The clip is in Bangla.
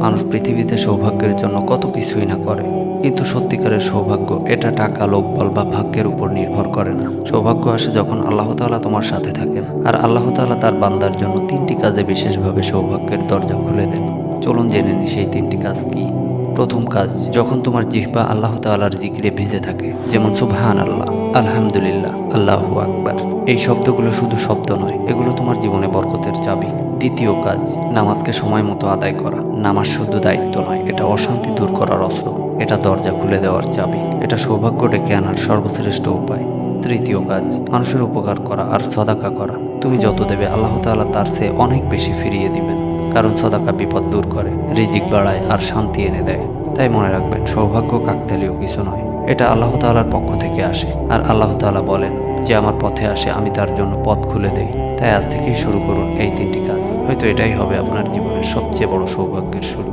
মানুষ পৃথিবীতে সৌভাগ্যের জন্য কত কিছুই না করে, কিন্তু সত্যিকারের সৌভাগ্য এটা টাকা, লোকবল বা ভাগ্যের উপর নির্ভর করে না। সৌভাগ্য আসে যখন আল্লাহ তাআলা তোমার সাথে থাকেন, আর আল্লাহ তাআলা তার বান্দার জন্য 3টি কাজে বিশেষভাবে সৌভাগ্যের দরজা খুলে দেন। চলুন জেনে নিই সেই 3টি কাজ কি। প্রথম কাজ, যখন তোমার জিহ্বা আল্লাহ তাআলার জিকিরে ভিজে থাকে, যেমন সুবহানাল্লাহ, আলহামদুলিল্লাহ, আল্লাহু আকবার। এই শব্দগুলো শুধু শব্দ নয়, এগুলো তোমার জীবনে বরকতের চাবি। দ্বিতীয় কাজ, নামাজকে সময় মতো আদায় করা। নামাজ শুধু দায়িত্ব নয়, এটা অশান্তি দূর করার অস্ত্র, এটা দরজা খুলে দেওয়ার চাবি, এটা সৌভাগ্য ডেকে আনার সর্বশ্রেষ্ঠ উপায়। তৃতীয় কাজ, মানুষের উপকার করা আর সদাকা করা। তুমি যত দেবে আল্লাহ তাআলা তার চেয়ে অনেক বেশি ফিরিয়ে দিবেন, কারণ সদাকা বিপদ দূর করে, রিজিক বাড়ায় আর শান্তি এনে দেয়। তাই মনে রাখবেন, সৌভাগ্য কাকতালীয় কিছু নয়, এটা আল্লাহ তাআলার পক্ষ থেকে আসে। আর আল্লাহ তাআলা বলেন, যে আমার পথে আসে আমি তার জন্য পথ খুলে দেই। তাই আজ থেকেই শুরু করুন এই 3টি কাজ, হয়তো এটাই হবে আপনার জীবনের সবচেয়ে বড় সৌভাগ্যের শুরু।